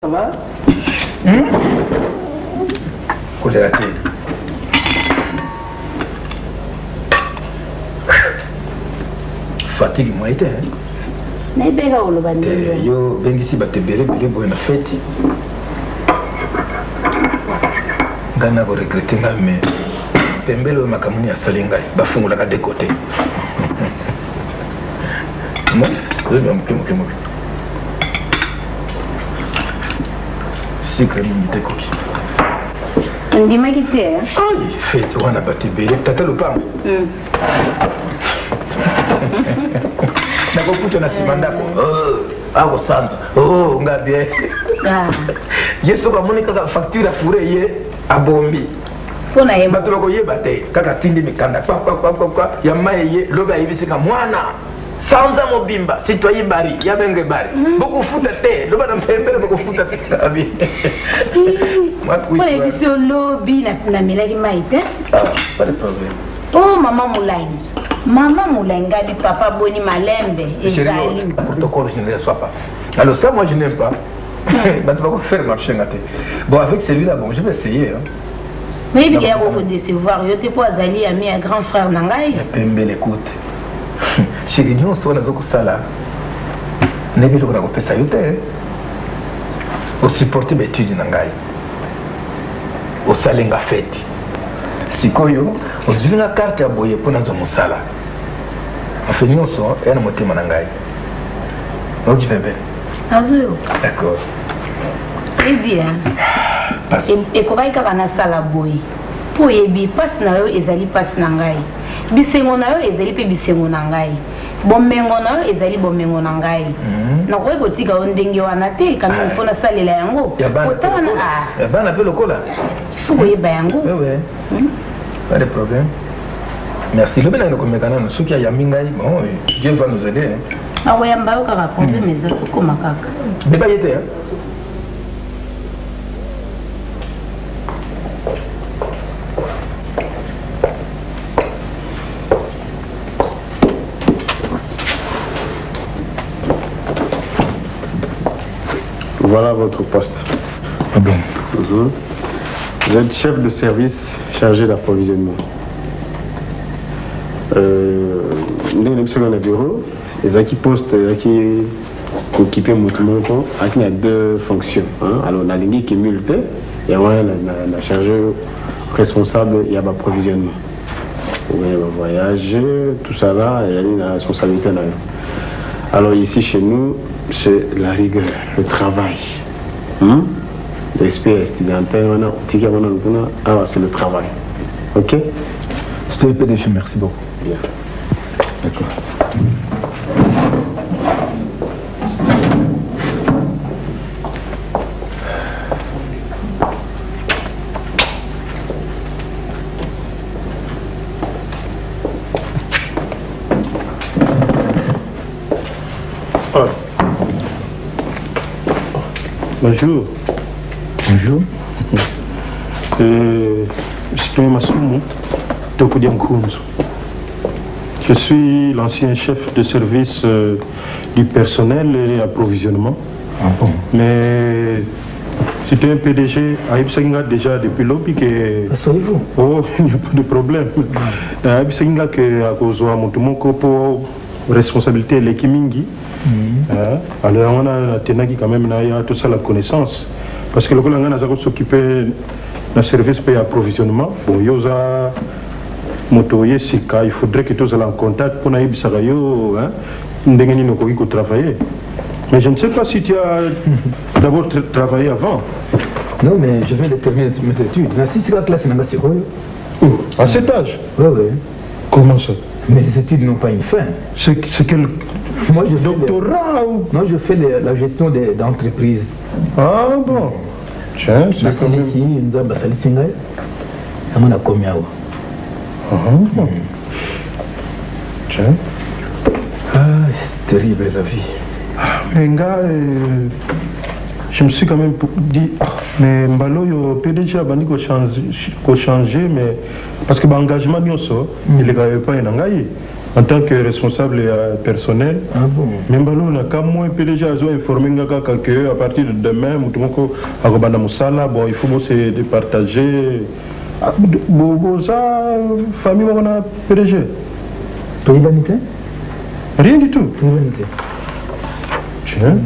Ça va? Fatigue moi été hein. N'est pas au loban. Yo bengi si batte bere boy na fête. Ngana ko regretter ngame. Pembelo makamuni ya salinga bafungula ka de côté. Non, je vais me Secret limité coquille. On dit ma quitte. Ah, fête on a battu bere tata le pas. Nakokuta na simanda ko ako santo ngabie yeso ka monika ka facture pour ye abombi pona ye bato ko ye bate kaka tindi mikanda kwa ya maye loba yibisika mwana sanza mobimba citoyen bari ya benge bari beaucoup futa te loba na mpembele beaucoup futa te abi pona biso lobi na melaki maite pas de problème. Oh maman Moulani. Maman Moulanga du papa Boni Malembe. Le protocole, je ne le reçois pas. Alors ça, moi, je n'aime pas. Tu vas faire marcher. Bon, avec celui-là, bon, je vais essayer. Hein. Mais il y a beaucoup de décevoir. Je te pose Ali, ami, un grand frère Nangaï. Pembe, écoute. Chez les gens, on a zoko sala. Ne veux pas faire ça, au supporter mes études Nangaï. Au salenga fête. Sikoyo, ozwi na carte ya boye pona zo musala. Afeni nyonso yana motema na ngai. Donc tu fais bien. Azuyo. D'accord. Eh bien. Et kobai kaka na sala boye. Po yebi passe na yo ezali passe na ngai. Bisengo na yo ezali pe bisengo na ngai. Bomengo na yo ezali bomengo na ngai. Na koyi kotika ondenge wana te kana mfona salela yango. Kotana na ya bana pe lokola. Faut koyeba yango. Oui. Pas de problème. Merci. Le bénin de Komekana, nous sommes à Yamingaï, bon, Dieu va nous aider. Ah oui, on va raconter mes autres comme un caca. Débat était, hein? Voilà votre poste. Ah bon? Vous êtes chef de service chargé d'approvisionnement. Nous sommes sur le bureau. Les qui postent, qui occupent mon il y a deux fonctions. Alors, on a l'indi qui est multi, et on a la chargé responsable, il y a l'approvisionnement. Il y a le voyage, tout ça là, il y a une responsabilité là. Alors, ici chez nous, c'est la rigueur, le travail. L'esprit étudiantin, c'est le travail. Ok? Je te PDG, merci beaucoup. Bien. D'accord. Bonjour. Bonjour. Je suis l'ancien chef de service du personnel et approvisionnement. Ah bon? Mais c'était un PDG Aïb Senga déjà depuis lobby que... Asseyez-vous. Oh, il n'y a pas de problème. Aïb Senga que à cause de mon pour responsabilité l'équipe Mingi. Alors on a tenu quand même tout ça la connaissance. Parce que le collègue a s'occuper d'un service pour l'approvisionnement. Bon, yosa motoyer sika, il faudrait que tous soient en contact pour naïb sarayo, ndengeni no koki ko travailler. Mais je ne sais pas si tu as d'abord travaillé avant. Non, mais je viens de terminer mes études. C'est la classe n'a pas à cet âge? Oui. Comment ça? Mais les études n'ont pas une fin. C'est quel... Moi, je fais doctorat ou... Non, je fais la gestion d'entreprises. Ah bon? Tiens, c'est quand même... ici, nous avons basali singai. Et on a commis à Tiens. Ah, c'est terrible la vie. Mais gars, je me suis quand même dit, mais Mbalo, yo PDG a bani ko changer, mais parce que l'engagement il est quand même pas un engagé. en tant que responsable personnel. Ah bon? Même on a quand même PDG a informé que à partir de demain, bon, il faut se départager. Bon, ça, famille, on a PDG. Pays vanité? Rien du tout. Pays vanité. Tiens.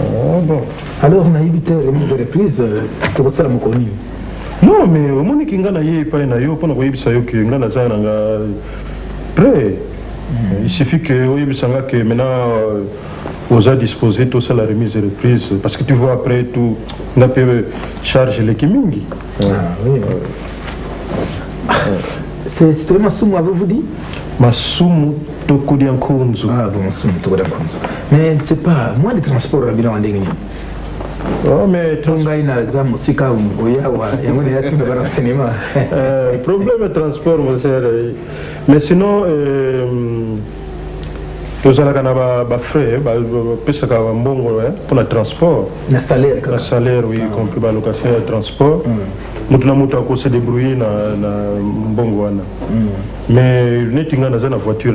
Ah bon. Alors, on a évité remise de reprise, pour ça, on connu. Non, mais au moins, il y a pas pour prêt. Il suffit que maintenant, on a disposé tout ça la remise de reprise. Parce que tu vois, après tout, on a pu charger les Kimingi. Ah oui. C'est vraiment Soumou, avez-vous dit? Masumu Tokodiankunzu. Ah bon, Masumu Tokodiankunzu. Mais c'est pas moi les transports à bilan en déni. Oh, mais Tongaina Zam Sika Oyawa, et on est à tout le cinéma. Problème de transport, mon cher. Mais sinon, tous les frais, pour le transport. Le salaire. Le salaire, oui, compris la location et le transport. Nous avons se débrouiller dans le Mbongwana. Mais nous avons une voiture.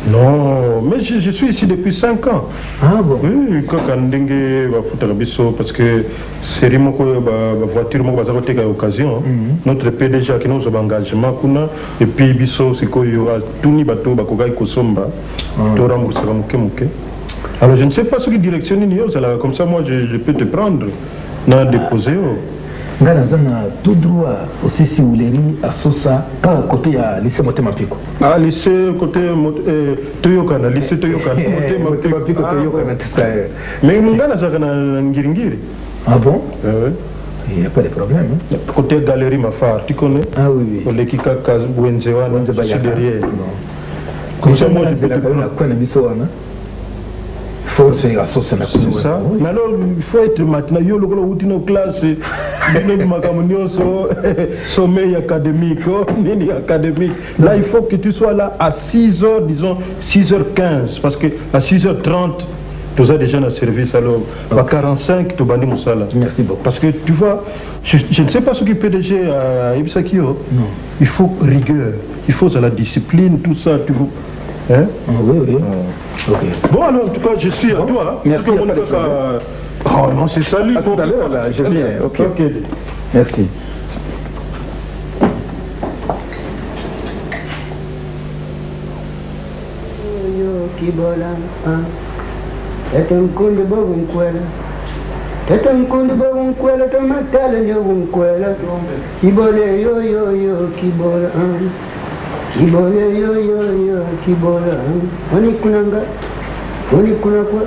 Non, mais je suis ici depuis 5 ans. Ah bon? Oui, parce que c'est une voiture qui a l'occasion. Notre PDG qui nous a engagement, et puis biso c'est qu'il y aura tout ni bateau qui somba, tout rembourser alors je ne sais pas ce qui directionne comme ça moi je peux te prendre, n'a déposé. Ngana tout droit aussi si vous l'avez à Sosa, quand côté à lycée Motema-Piko. Ah, lycée côté Toyokana, lycée Toyokana, Motema-Piko Toyokana, tout ça. Mais mon gars, ça a Ngiringiri. Ah bon? Oui. Il n'y a pas de problème. Hein? Côté galerie Mafar, tu connais? Ah oui, oui. Pour l'équipe Wenzewa, je suis derrière. Comme ça, moi, je peux te prendre. C'est ça. Mais alors, il faut être maintenant, il y a une classe, sommeil académique, là, il faut que tu sois là à 6h, disons 6h15, parce que à 6h30, tu as déjà un service, alors à 45, tu as banni Moussala. Merci beaucoup. Parce que tu vois, je ne sais pas ce que PDG à Ibsakio, il faut rigueur, il faut la discipline, tout ça, tu vois. Hein? Oui, oui. Okay. Bon, alors, en tout cas, je suis à toi. Merci. Oh non, c'est salut. Tout à l'heure, là, je viens. Ok. Merci. Kibola yo kibola wani kuna kwa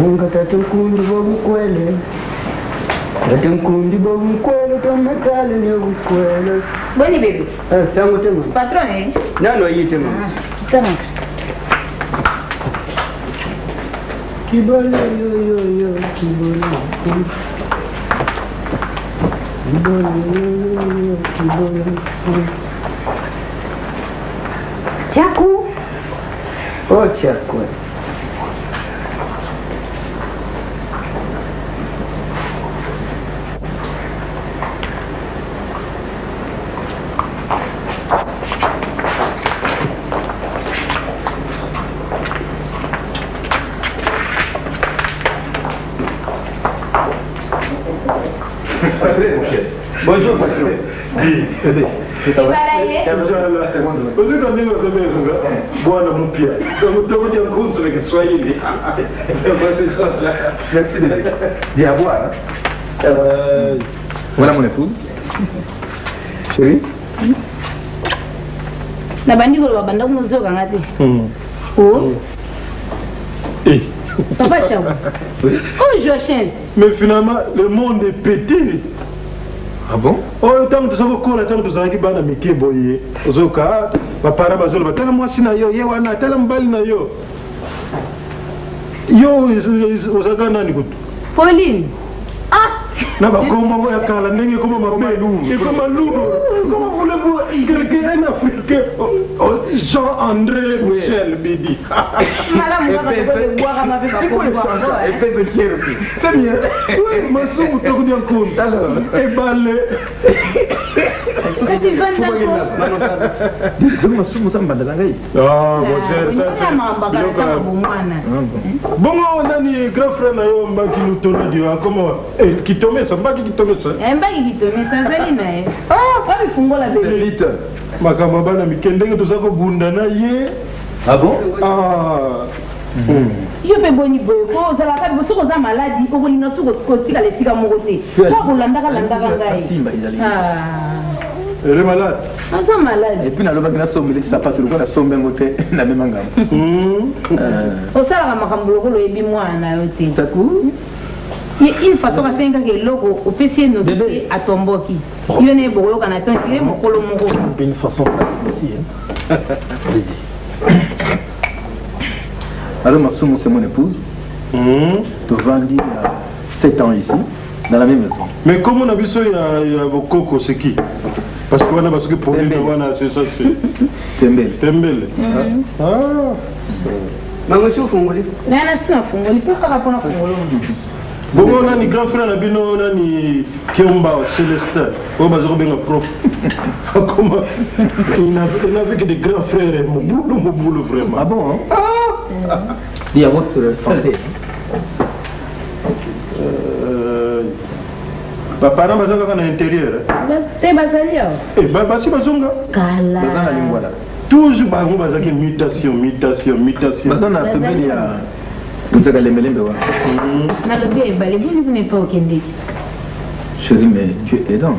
unga tatunkundi bobukwele tomatale ne bukwele Boni bébé. Sango tema Patron eh? Nano yitema Tama. Kibola yo kibola Tchakou. Oh, Tchakou. Bonjour, patron. Dis à boire. Voilà mon épouse. Chérie. Nabandi ko babanda kumuzoka ngati. Oh. Eh. Papa Tchao. Oh, Joachim. Mais finalement, le monde est pété. Ah bon? Oh, tant que tu savais quoi, tant que tu savais qu'il y a un métier boyé. Ozoka, ma para bazol, ma tala moi sina yo, yewana tala mbali na yo. Yo, ozaga nani kutu? Pauline. Ah! Na ba comment ya kala ndenge comment m'appelle et comment comment voulez-vous agréger un Africain Jean-André Michel Bidi. C'est bien. Oui, ma soupe te connais en compte. Alors, et balé. Kasi vanda ko. Donc masumu samba ndangai. Ah, bon cher ça mamba kala bomwana. Bon nani grand frère na yo mbaki lutona dio comment kitome ça mbaki kitome ça. Mbaki kitome ça zali na ye. Ah, pas bifungola bébé. Elite. Makamba bana mikendenge tozako bunda na ye. Ah bon? Ah. Yo pe boni boy ko za la ka bo soko za maladie ko linga suko ko tika le sika moko te. Ko ko landaka ngai. Simba izali. Ah. Elle est malade. Ah, ça malade. Et puis na loba kina sombele sapato ko na sombe ngote na mema ngam. O sala ka makambulo ko lo ebi mwana yo te. Saku? Il façon ka senga ke loko o pesi no bébé atomboki. Yo ne bo yo kana tonti mo kolo moko. Une façon aussi hein. Allez-y. Alors Massoum, c'est mon épouse. Tu vendis il y a 7 ans ici, dans la même maison. Mais comment on a vu ça, il y a vos cocos, c'est qui? Parce que parce que pour lui, c'est ça, c'est... Tembele. Tembele. Ah. Maman, si vous fongoli. Non, c'est un fongoli. Pour ça, on a fongoli. Bon, on a ni grand frère, on a ni Kiomba, Célestin. On va dire bien un prof. Comment? Il n'avait que des grands frères, mon boulot vraiment. Ah bon? Il y a votre santé. Papa, on va à l'intérieur. C'est Basalia. Eh, Basi Bazonga. Kala. Toujours, on va dire mutation. Bazana, il y a. Vous avez les mêmes besoins. Vous n'êtes pas au Kennedy. Chérie, mais tu es aidant.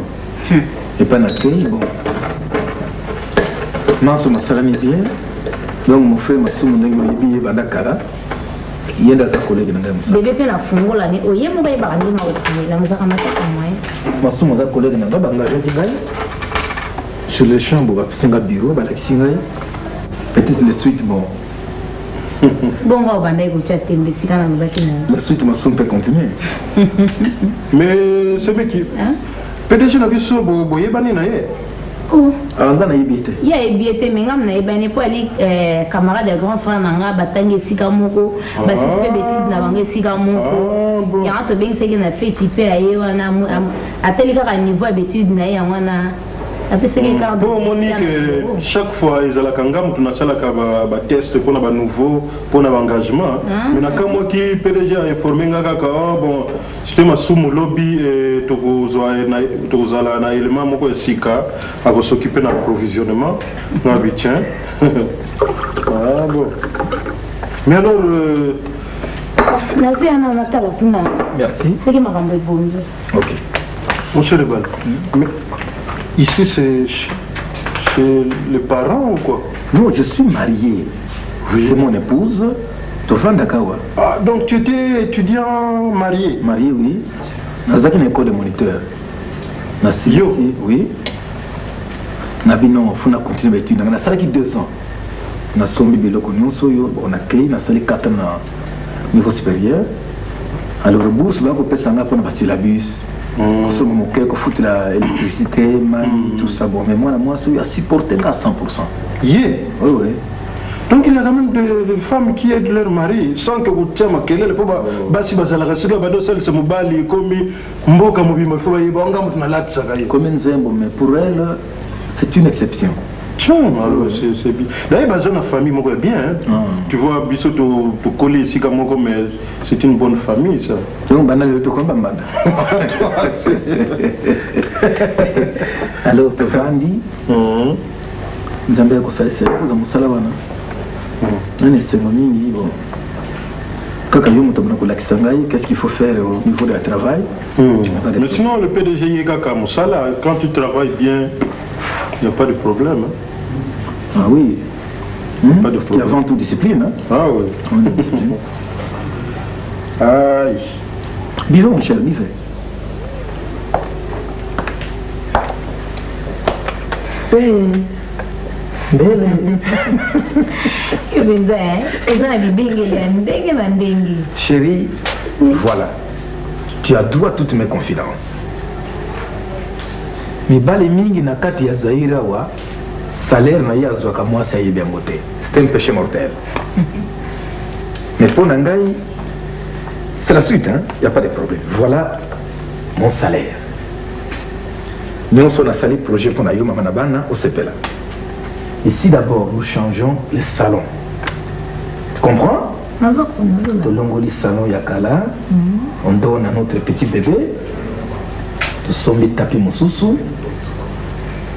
Et pas naturel, bon. Manso ma salami bien. Donc mon frère m'a soumis un billet Bandakara. Il y a des collègues dans le bébé peut la fondre l'année. Oh, il y a mon bail barani na aussi. La musique amata comme moi. Ma soumis un collègue dans le Bangladesh qui gagne. Sur les chambres, on va faire un bureau, on va l'exiger. Peut-être le suite, bon. Bon, on va aller au chat, mais si quand on va tenir. La suite, ma soumis peut continuer. Mais ce mec qui. PDG n'a vu ça, boye bani na ye. Oh. Alors, on a évité. Il y a évité, mais on a évité pour aller camarade de grand frère nanga batangue sikamoko, basispe bêtise na bangue sikamoko. Il y a un peu bien c'est qu'il a fait typer ailleurs on a tel cas à niveau habitude na ya wana. Bon, Monique, chaque fois, ils ont la kangam, tu n'as pas de test pour un nouveau, pour un engagement. Mais quand moi qui PDG a informé, bon, c'était ma somme lobby et tu as un élément, moi, Sika, à s'occuper de l'approvisionnement. Non, tiens. Ah bon. Mais alors, merci. C'est qui m'a rendu bon. Ok. Mon cher Lebal. Ici, c'est chez les parents ou quoi? Non, je suis marié. Oui. C'est mon épouse, Tofan Dakawa. Ah, donc tu étais étudiant marié? Marié, oui. Dans une école de moniteur. Yo? Oui. Nabino, il faut continuer l'étude. On a salé 2 ans. On a sommi Biloko Nyonsoyo, on a créé, on a salé 4 ans au niveau supérieur. Alors, le bourse, on a fait ça pour passer la bus. On se moque qu'on fout l'électricité, tout ça. Bon, mais moi, je suis à supporter à 100%. Yeah. Oui, oui. Donc il y a quand même des femmes qui aident leur mari sans que vous tiens ma kele le pauvre basi basala kasika bado sel se mobali komi mboka mobima fo yibonga mutuna latsa kaye. Comme un zembo, mais pour elle, c'est une exception. Tiens, alors c'est bien. D'ailleurs, dans la famille, moi, bien. Hein? Tu vois, Bissot, tu coller ici comme moi, mais c'est une bonne famille, ça. Donc, banal, tu comprends, madame. Alors, tu vas dire, nous avons dit que c'est un salawana. C'est mon ami, bon. Qu'est-ce qu'il faut faire au niveau du travail? Mais sinon, le PDG Yekaka Moussala, quand tu travailles bien, il n'y a pas de problème. Hein? Ah oui. Pas de problème. Il y a avant tout discipline. Hein? Ah oui. Aïe. Dis donc, Michel, dis-le. Chérie, voilà. Tu as droit à toutes mes confidences. Mais bale mingi na kati ya Zaira wa salaire na ya zwaka mwasi ya bien beauté. C'est un péché mortel. Mais pour Nangai, c'est la suite, hein? Il n'y a pas de problème. Voilà mon salaire. Nous on a sali projet pour Nayo Mamanabana au Sepela. Ici d'abord, nous changeons les salons. Tu comprends? De l'ongoli salon Yakala, on donne à notre petit bébé, nous sommes les tapis Moussousou,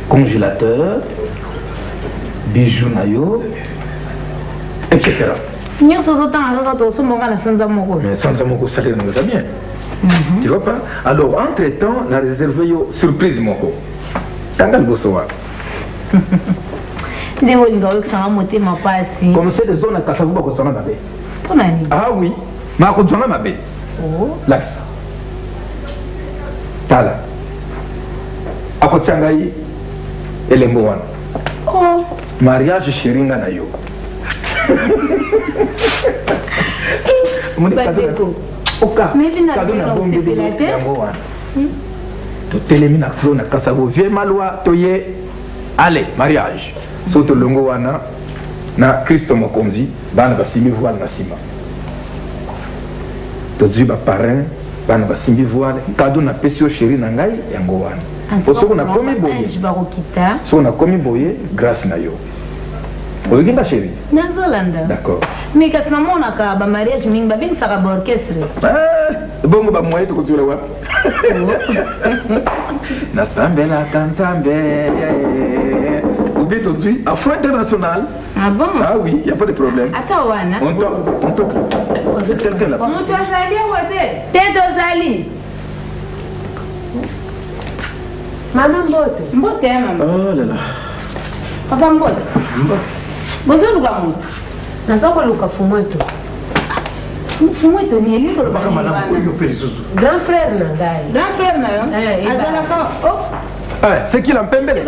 congélateur, bijoux Nayo, etc. Mais sans Zamoko salaire nous va bien. Tu vois pas? Alors, entre-temps, on a réservé une surprise Moko. Tangal Bosowa. Comme c'est des zones à Kassabouba qu'on s'en a babé. Ah oui, mais qu'on s'en a babé. Là, ça. Tala. À côté Changaï et les Mouan. Mariage chéri Nayo. Mais il n'a pas de to télémina flo na kasabo vie malwa toye allez mariage soto longo wana na Christo Mokonzi bana basimi voile na sima to djiba parrain bana basimi voile cadeau na pesio chéri na ngai yango wana osoko na komi boye so na komi boye grâce na yo olinga chéri nazolanda d'accord mais kasi namonaka ba mariage mingi babingisaka ba orchestre bongo ba moye to kuzura wapi nasambelaka nzambe ubito tui afro international. Ah bon? Ah oui, il n'y a pas de problème. Attends, Wana. On toque. Quelqu'un là. Comment tu as sali ou t'es dosali? Maman Mbote. Mbote, maman. Oh là là. Papa Mbote. Bozo luka moto. Nasoko luka fumweto. Fumweto ni eliko luka grand frère na gai. Grand frère na yo? Azalaka. Oh. C'est qui la Pembele?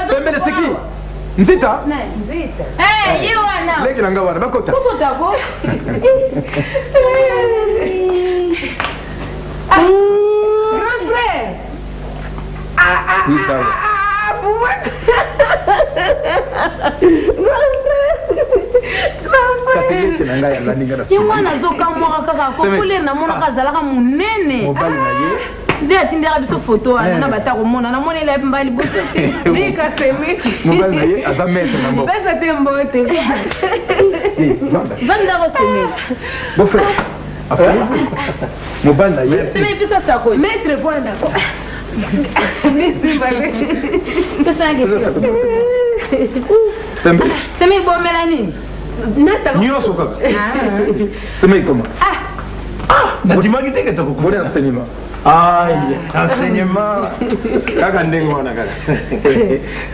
Pembele c'est qui? Nzita? Nzita. Eh, you wana. Leki langa wana bakota. Bakota ko. Grand frère. Oui, ça va. Iwana zoka mwaka kaka kokule na mona kazalaka munene. Mobali na ye. Nde atindaka biso photo ana na bata komona na mona ile mbali boso te. Mika semi. Mobali na ye aza maître na mboka. Pesa te mbote. Vanda ko semi. Bon frère. Mobali na ye. Semi pisa sako. Maître bwana. Nisi bale. Pesa nge. Semi bo melani. Nata. Nyoso kaka. Semi comment? Natimaki teke to kokubona enseignement. Aïe, enseignement. Kaka ndenge wana kaka.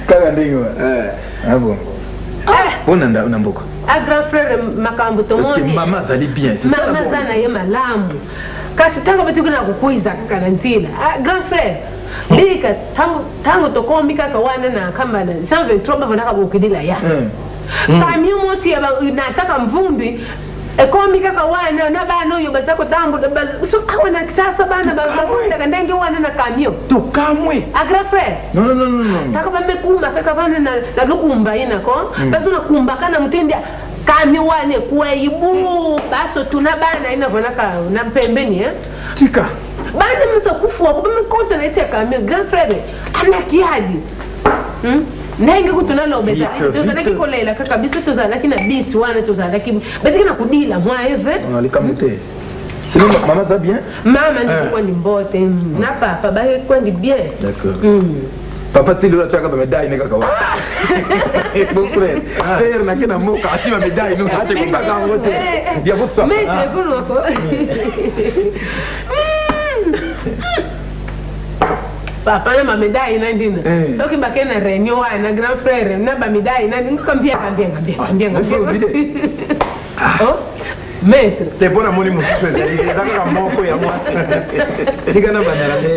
Kaka ndenge wana. Ah bon. Bona na mboka. A grand frère makambo to Parce que maman zali bien, c'est ça. Maman zana ye malamu. Kasi tango betu kuna kukuiza kana nzila. Grand frère. Lika tango to kombika ka wana na kama na 123 bavana ka bukidila ya. Kamyo mosi ya nataka mvumbi ekombika ka wana na bana yo bazako tambo so awana kisasa bana bazakunda kandange wana na kamyo to kamwe grand frère non taka bamekuma kaka bana na lukumba ina ko bazuna kumba kana mutende kamyo wane kuibu baso tuna bana ina vona ka na pembeni tika bana msakufu wako bamekonta na ite kamyo grand frère ana kiadi Nengi kutuna lobeza tuzana kikolela kaka biso tuzana kina bisi wana tuzana ki baziki na kudila mwa eve alikamute sinon maman va bien mama ni kwa ni mbote na papa ba kwa ni bien d'accord papa tili la chaka ba medai ne kaka wa bon frère frère na kina moka atima medai no hata kwa kaka wote dia botsa mais c'est cool ko Papa na mamedai na ndina. So ki bakena renyo wa na grand frère na bamedai na ndinga kambia. Oh, maître. Te bona moni mususu ezali ezaka moko ya mwa. Tika na banala me.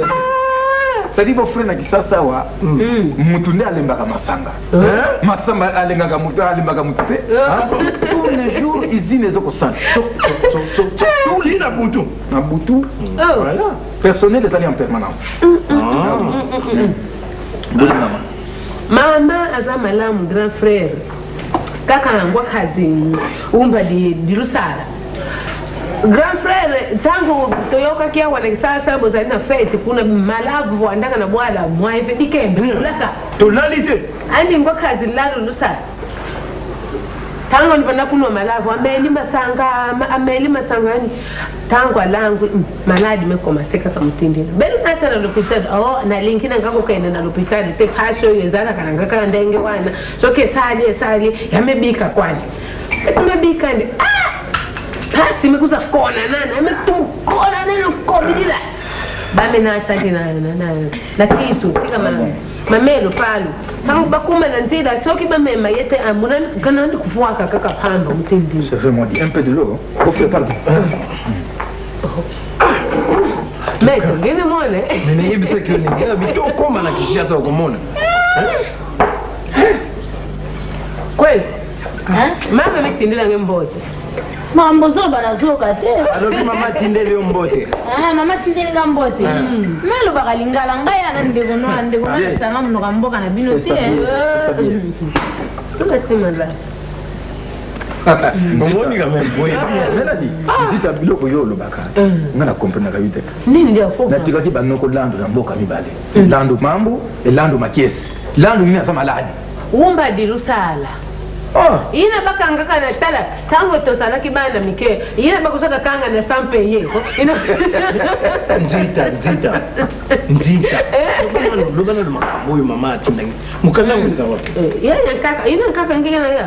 Sadi bo frère na kisasa wa mutu nde alembaka masanga. Masamba alengaka mutu alembaka mutu te. Tous les jours izine ezoko sana. Tous les na butu. Na butu. Voilà. Personnel est allé en permanence. Mama azama lamu grand frère. Kaka angwa kazi umba di Lusala. grand frère tangu toyoka kia wana sasa bozali na fete kuna malavu andaka na bwala mwaive dikembe ulaka tolalite ani ngokazi lalo lusa tangu nipanda kuno malavu ameli masanga yani tangu alangu maladi mekoma seka kamutindina beli hata na l'hôpital na linki na ngako kaenda na l'hôpital te pasho yezana kana ngaka ndenge wana soke sali yamebika kwani tumebika ndi pasi mekuza kona nana ametukona neno komidila bame na ataki na kisu tika mamelo palo tangu bakuma na nzida soki bame mayete amuna kana ndi kufuaka kaka pamba mutindi ça fait moi un peu de l'eau au fait pardon mais ngene mone nene yebisa kyo ni ya bitoko mana kishata ukomona kwezi mama mekitindila ngembote mambo zoba na zoka te alobi mama tindele mbote mama tindele ga mbote melo bakalingala ngaya na ndeko no sana muno kamboka na bino te tukatemala ngomoni kama boye meladi nzita biloko yo lobaka ngana comprendre ka yute nini ndio foka na tikaki banoko lando na mboka mibale lando mambo elando makiesi lando nini asa maladi umba dirusala ina bakanga kana tala tango to sala kibanda mike ina bakusaka kanga na sampe yeko ina nzita lobana makambo yo mama tindangi mukanda ngika wapi ina kaka ngina ya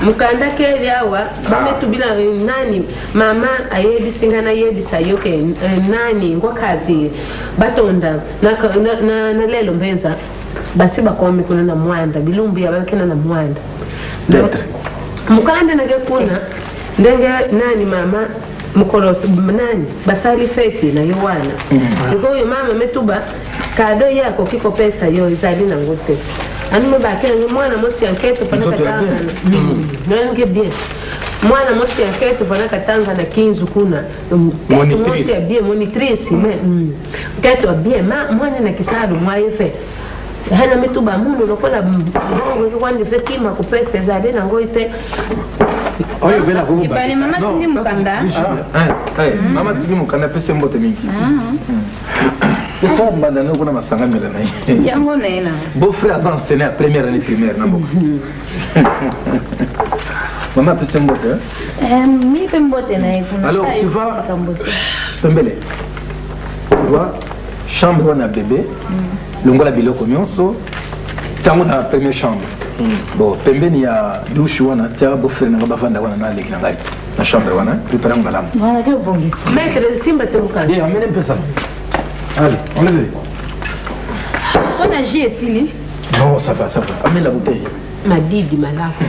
mukanda kele awa bametubila nani mama ayebi singana yebi sayoke nani ngokazi batonda na lelo mbenza basi bakomi kuna na mwanda bilumbi yabakena na mwanda mukanda nagekuna ndenge nani mama mukolosi nani basali feti na yowana siko yo mama metuba kado yako kiko pesa yo izali na ngote anime bakena ni mwana mosi yanketo panaka tanga nenge bien mwana mosi yanketo panaka tanga na 15 kuna monitrice ya bien monitrice keto bien mwana na kisado mwaefe hana mituba muno lokola bongo kwandi fetima ku pesa zade na ngoite oyo bela ko bali mama tindi mukanda mama tindi mukanda pesa mbote mingi pesa mbanda no kuna masanga mela na yango nena beau frère azan c'est la première année primaire na bo mama pesa mbote mi pembote na ikuna alors tu vas pembele tu vois chambre na bébé longola biloko nyonso tango na première chambre bon pembeni ya douche wana tia bofere na bavanda wana na leki na ngai na chambre wana prépare ngalamu wana ke bongisi maître simba te mukanda bien amène pesa allez enlevez on a ji esili non ça va amène la bouteille madidi malafu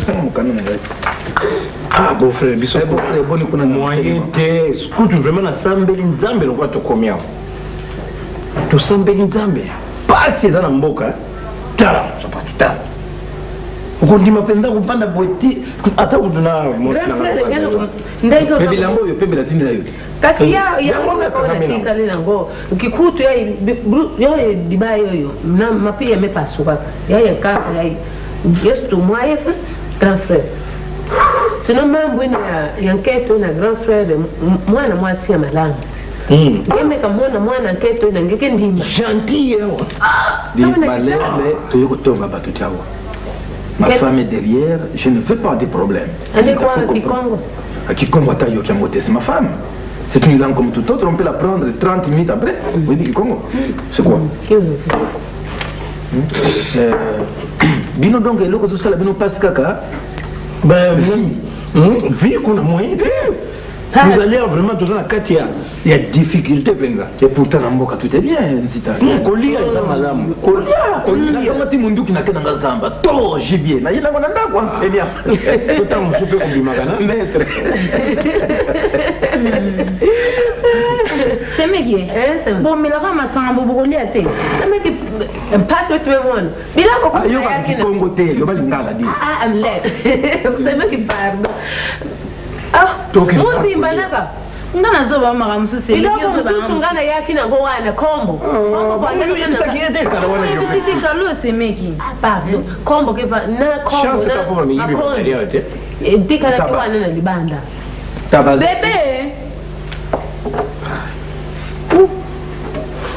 ça mukanda na ngai beau frère biso beau frère boni kuna moyen te skutu vraiment na sambeli nzambe lokwa to komia tosambeli nzambe pasi eza na mboka tala sapatu tala ukondima mpenza kupanda bweti ata kutuna pebilango oyo pebela tindela yo kasi yaonatika lelango kikutu yaye dibayi oyo mapia mepasukaka yaye kaka yaye yesu mwayefe grand frère sino mambo ina ya nketo na grand frère mwana mwasi ya malanga ngeme kamona mwana nketo ina ngeke ndima gentil yawa malebe toyo kotonga bato tiawa ma femme est derrière je ne veux pas de problème ande kwa Kikongo Kikongo tayo kiangote c'est ma femme c'est une langue comme tout autre on peut la prendre 30 minutes après oui Kikongo c'est quoi bino donc eloko tosala bino passe kaka vie qu'on a moyen vous allez vraiment tout ça il y a difficulté penza et pourtant na mboka tout est bien nzita kolia eza malamu kolia kama ti munduki na kena ngazamba to gibier na yina ngona ndako enseignant tout en soupe kobimaka na maître semeki bon milaka masanga bobokolia te semeki passe tu mwana bilako ko yo ba Kikongo te yo ba lingala di I'm late semeki pardon muti mbanaka ngana zoba maka mususi iloko mususu ngana yaki na ngo wana kombo bisiti kalo semeki pardon kombo keva na kombo na dika na kiwana na libanda Bébé.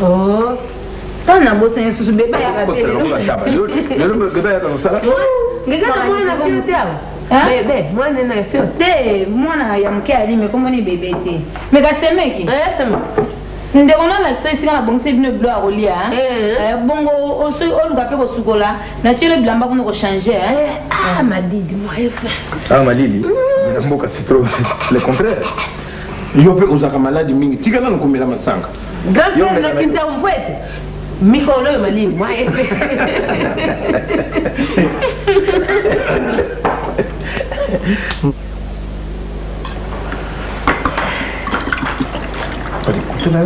Oh. T'en as bossé un sous bébé à la télé. Bébé, moi n'a fait. Té, moi n'a yam kali mais comment ni bébé té. Mais ga semeki. C'est moi. Nde on a la sisi kana bon c'est une bloa olia bongo oso oluga pe ko sukola na tshele bilamba kuno ko changer ah madidi moi ah malili na mboka c'est trop le contraire yo pe ozaka maladi mingi tika na komela masanga yo na kinza umfwete miko lo malili moi Cela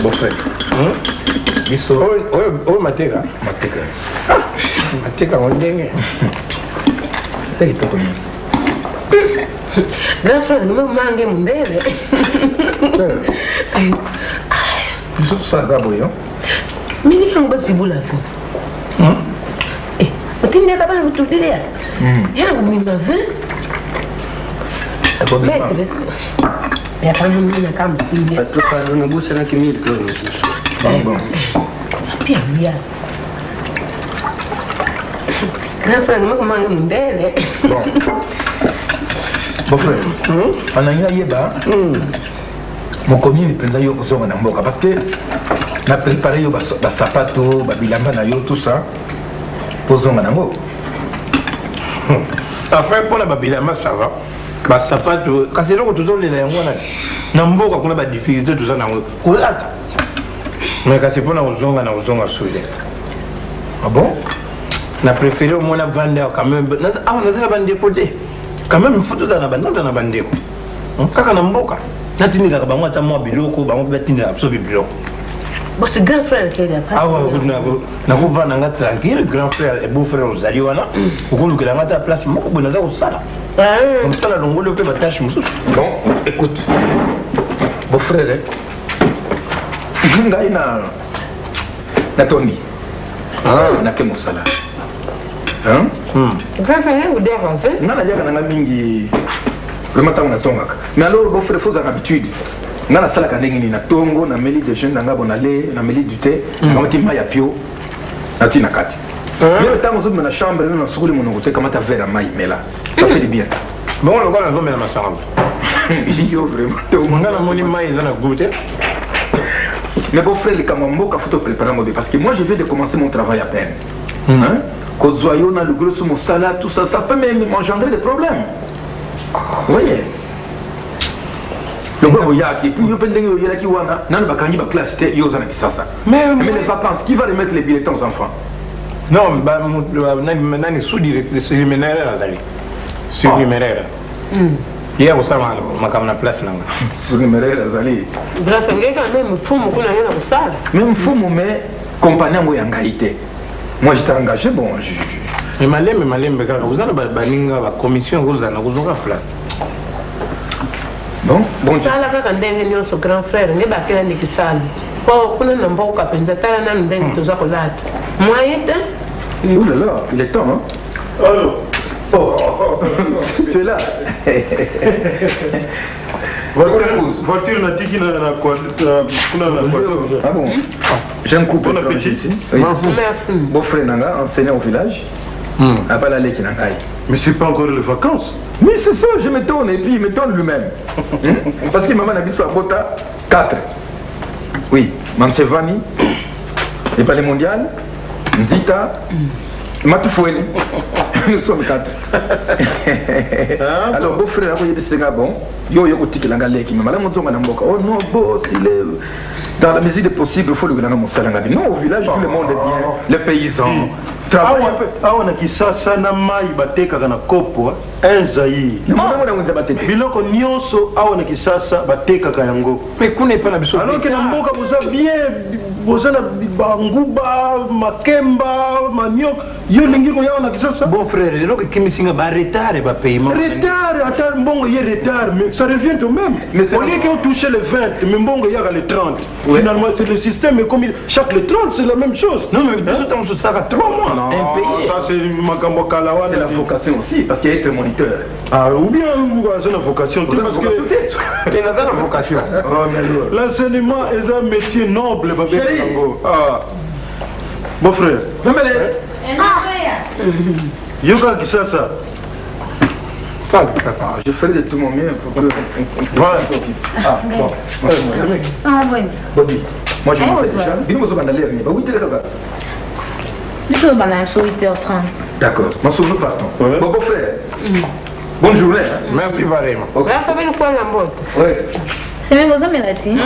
bon frère biso oh mateka ondenge peki toko ni grand frère nous mange mundele biso ça gabo yo mini kango sibula fo otini ka bana kutudile ya yangu mimi 20 Maître, il y a pas de monde qui a mis. Tu parles de bouche là qui mille que bon. Puis il y a. Grand frère, nous comment on belle. Bon. Bon frère. On a eu yeba. Mon commune penza yo kozonga na mboka parce que na préparé yo ba sapato, ba bilamba na yo tout ça. Pozonga na mboka. Enfin pour la babilamba ça va. Ba sapato kasi loko tozolela yango na mboka kuna ba difficulté toza nango kolata mais kasi pona ozonga soude. Ah bon? Na préféré au moins vendre quand même na na bande dépoter quand même photo na bande kaka na mboka natindika ka bango ata mwa biloko bango batinda absorbe biloko. Bon c'est grand frère qui est là. Ah ouais na ko vana nga tranquille grand frère et beau frère ozali wana okolukela ngata place moko bona za kosala. Comme ça, la longue, le fait ma tâche. Bon, écoute. Mon frère, Gunga na Tony. Na ke musala. Hein? Grand frère, vous dérangez? Non, na mingi. Vraiment, t'as un songa. Mais alors, mon frère, faut avoir l'habitude. Na la sala kandengi na tongo, na meli de jeunes, na bonale, na meli du thé, na mati maya pio, na tina kati. Mais le temps où on a la chambre, on a souri mon côté, comment t'as fait la maille, mais là, ça fait du bien. Bon, le gars, on a dans ma chambre. Il y a vraiment. On a mon maille dans la goutte. Mais bon frère, les camambo, il faut te préparer parce que moi je viens de commencer mon travail à peine. Hein? Quand Zoyo, on a le gros sous mon salade, tout ça, ça peut même m'engendrer des problèmes. Vous voyez? Le gars, il y a qui, puis il y a qui wana, n'a pas quand il va classe, il y a ça. Mais les vacances, qui va remettre les billets aux enfants? Non, bah, maintenant, il est sous-directeur, c'est numéraire, sur numéraire. Hier, vous savez, je suis en place. Sur numéraire, Azali. Bref, même fou, même fou, mais compagnie, moi, engagé. Moi, j'étais engagé, bon. Mais malem, vous avez une commission, vous avez une place. Bon, ça, là, quand on est grand frère, on est battu à l'équisalle. Pour qu'on ait un bon capitaine, on a un dingue de Zakolat. Moi, ouh là là, il est temps, hein? Oh, tu es là. Voiture n'a dit qu'il n'a quoi. Ah bon? J'ai un couple. Bon appétit ici. Merci. Bon frère Nanga, enseignant au village. Après la lèque Nangaï. Mais c'est pas encore les vacances. Mais c'est ça, je me tourne et puis il me tourne lui-même. Parce que maman a vu sur Bota 4. Oui, Mansevani, et pas les mondiales, Nzita, Matufouene. Nous sommes 4. Alors, beau frère, vous avez bon. Yo, yo, qui l'a galé qui m'a mal monté en Amboka. Oh non, boss, il est. Dans la mesure des possibles, il faut le gagner mon salaire. Non, au village, tout le monde est bien. Les paysans. Travail. Ah, on a qui ça, ça n'a maï batté kana kopo, un zaï. Biloko nyonso, ah, on a qui ça, batté kayango. Mais qu'on n'est pas la alors que Namboka vous a bien bozana banguba makemba manioc yo lingi ko yaona kisasa. Bon frère, les gens qui me signent retard et paiement. Retard, attends, bon, il y a retard, mais ça revient au même. Au lieu qu'on touche les 20, mais bon, il y a les 30. Finalement, c'est le système, mais comme chaque les 30, c'est la même chose. Non, mais bien sûr, ça va 3 mois. Non, ça c'est Makambo Kalawa. C'est la vocation aussi, parce qu'il y a être moniteur. Ah, ou bien, c'est la vocation. Parce que. Il y a la vocation. L'enseignement est un métier noble, ah. Mon frère. Yoga Kisasa. Je ferai de tout mon mieux pour que. Voilà. Ah, bon. Bobby, moi je m'en fais déjà. Dis-moi ce qu'on a l'air. Bah oui, t'es là-bas. Nous sommes à 8h30. D'accord. Moi, nous partons. Bon, beau frère. Bonne journée. Merci, Valérie. Là, il faut bien nous prendre la mode. Oui. C'est même aux hommes, il a dit.